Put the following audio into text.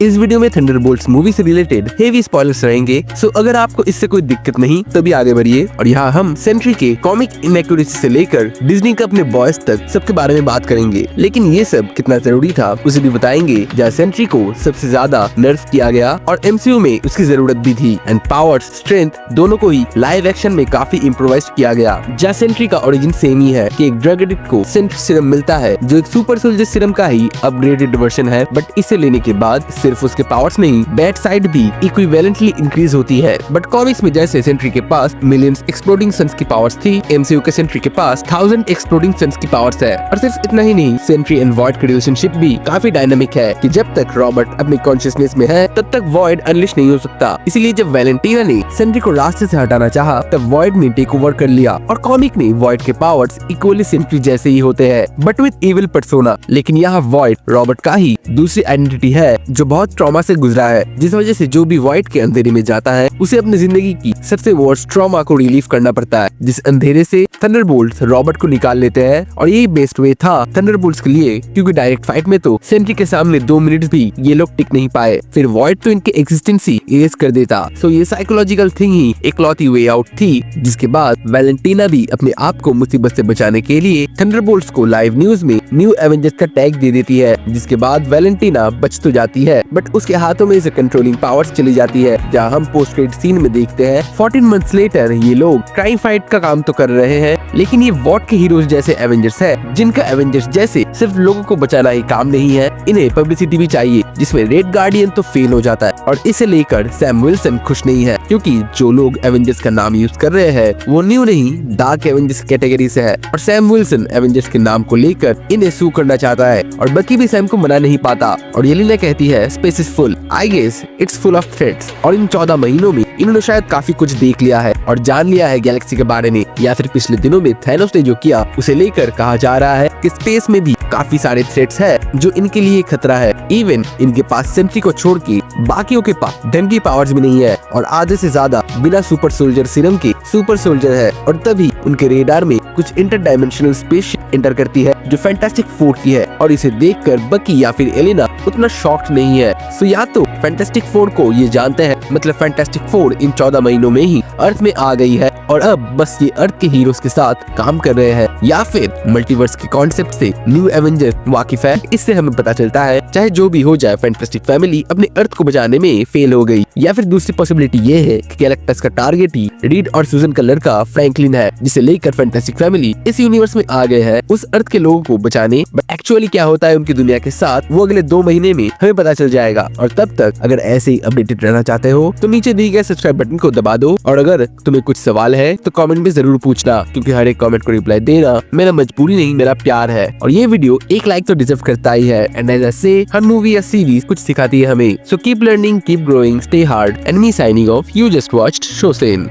इस वीडियो में Thunderbolts movie से रिलेटेड हेवी स्पॉयलर्स रहेंगे, सो अगर आपको इससे कोई दिक्कत नहीं तभी आगे बढ़िए। और यहाँ हम सेंट्री के कॉमिक इनएक्यूरेसी से लेकर डिज्नी के अपने बॉयज तक सबके बारे में बात करेंगे। लेकिन ये सब कितना जरूरी था उसे भी बताएंगे, जहाँ सेंट्री को सबसे ज्यादा नर्फ किया गया और एमसीयू में उसकी जरूरत भी थी, एंड पावर्स स्ट्रेंथ दोनों को ही लाइव एक्शन में काफी इम्प्रोवाइज किया गया। जहाँ सेंट्री का ओरिजिन सेम ही है कि एक ड्रग एडिक्ट को सेंट्री सीरम मिलता है जो एक सुपर सोल्जर सीरम का ही अपग्रेडेड वर्जन है, बट इसे लेने के बाद सिर्फ उसके पावर्स नहीं बैड साइड भी इक्विवेलेंटली इंक्रीज होती है। बट कॉमिक्स में जैसे सेंट्री के पास मिलियंस एक्सप्लोडिंग सन्स की पावर्स थी, एमसीयू के सेंट्री के पास 1000 एक्सप्लोडिंग सन्स की पावर्स है। और सिर्फ इतना ही नहीं, सेंट्री एंड वॉइड की रिलेशनशिप भी काफी डायनामिक है कि जब तक रॉबर्ट अपनी कॉन्शियसनेस में है तब तक वॉइड अनलिश नहीं हो सकता। इसीलिए जब वैलेंटीना ने सेंट्री को रास्ते से हटाना चाहा तब वॉइड ने टेक ओवर कर लिया। और कॉमिक में वॉइड के पावर्स इक्वली सेंट्री जैसे ही होते हैं, बट विद इविल पर्सोना। लेकिन यहाँ वॉइड रॉबर्ट का ही दूसरी आइडेंटिटी है जो बहुत ट्रॉमा से गुजरा है, जिस वजह से जो भी वॉइड के अंधेरे में जाता है उसे अपनी जिंदगी की सबसे वर्स्ट ट्रॉमा को रिलीव करना पड़ता है, जिस अंधेरे से थंडरबोल्ट्स रॉबर्ट को निकाल लेते हैं। और यही बेस्ट वे था थंडरबोल्ट्स के लिए, क्योंकि डायरेक्ट फाइट में तो सेंट्री के सामने 2 मिनट भी ये लोग टिक नहीं पाए, फिर वॉइड तो इनके एग्जिस्टेंस ही इरेज कर देता। सो ये साइकोलॉजिकल थिंग ही इकलौती वे आउट थी, जिसके बाद वैलेंटीना भी अपने आप को मुसीबत से बचाने के लिए थंडरबोल्ट्स को लाइव न्यूज में न्यू एवेंजर्स का टैग दे देती है, जिसके बाद वैलेंटीना बच तो जाती है बट उसके हाथों में से कंट्रोलिंग पावर्स चली जाती है। जहाँ हम पोस्ट क्रेडिट सीन में देखते हैं 14 मंथ्स लेटर ये लोग क्राइम फाइट का काम तो कर रहे हैं, लेकिन ये वॉट के हीरोज जैसे एवेंजर्स है जिनका एवेंजर्स जैसे सिर्फ लोगों को बचाना ही काम नहीं है, इन्हें पब्लिसिटी भी चाहिए, जिसमें रेड गार्डियन तो फेल हो जाता है। और इसे लेकर सैम विल्सन खुश नहीं है, क्योंकि जो लोग एवेंजर्स का नाम यूज कर रहे हैं वो न्यू नहीं डार्क एवेंजर्स कैटेगरी से है, और सैम विल्सन एवेंजर्स के नाम को लेकर इन्हें सू करना चाहता है। और बकी भी सैम को मना नहीं पाता, और येलेना कहती है space is full, I guess it's full of threats. और इन 14 महीनों में इन्होंने शायद काफी कुछ देख लिया है और जान लिया है गैलेक्सी के बारे में, या फिर पिछले दिनों में थैनोस ने जो किया उसे लेकर कहा जा रहा है कि स्पेस में भी काफी सारे थ्रेट्स है जो इनके लिए खतरा है। इवन इनके पास सेंट्री को छोड़ के बाकियों के पास ढंग की पावर्स भी नहीं है, और आधे से ज्यादा बिना सुपर सोल्जर सीरम के सुपर सोल्जर है। और तभी उनके रेडार में कुछ इंटर डायमेंशनल स्पेसशिप एंटर करती है जो फैंटास्टिक फोर की है, और इसे देखकर बकी या फिर येलेना उतना शॉक्ड नहीं है। सो या तो फैंटास्टिक फोर को ये जानते हैं, मतलब फैंटास्टिक फोर इन 14 महीनों में ही अर्थ में आ गई है और अब बस ये अर्थ के हीरोज के साथ काम कर रहे हैं, या फिर मल्टीवर्स के कॉन्सेप्ट से न्यू एवेंजर वाकिफ है। इससे हमें पता चलता है चाहे जो भी हो जाए फैंटास्टिक फैमिली अपने अर्थ को बचाने में फेल हो गई। या फिर दूसरी पॉसिबिलिटी ये है कि गैलेक्टस का टारगेट ही रीड और सूजन का लड़का फ्रैंकलिन है, जिसे लेकर फैंटास्टिक फैमिली इस यूनिवर्स में आ गए हैं उस अर्थ के लोगों को बचाने। बट एक्चुअली क्या होता है उनकी दुनिया के साथ वो अगले 2 महीने में हमें पता चल जाएगा। और तब तक अगर ऐसे ही अपडेटेड रहना चाहते हो तो नीचे दिए गए सब्सक्राइब बटन को दबा दो, और अगर तुम्हें कुछ सवाल है तो कमेंट में जरूर पूछना, क्योंकि हर एक कमेंट को रिप्लाई देना मेरा मजबूरी नहीं मेरा प्यार है। और ये वीडियो 1 लाइक तो डिजर्व करता ही है, एंड एज आई से हर मूवी या सीरीज कुछ सिखाती है हमें। So keep learning, keep growing, stay hard, and me signing off, you just watched शोसेन।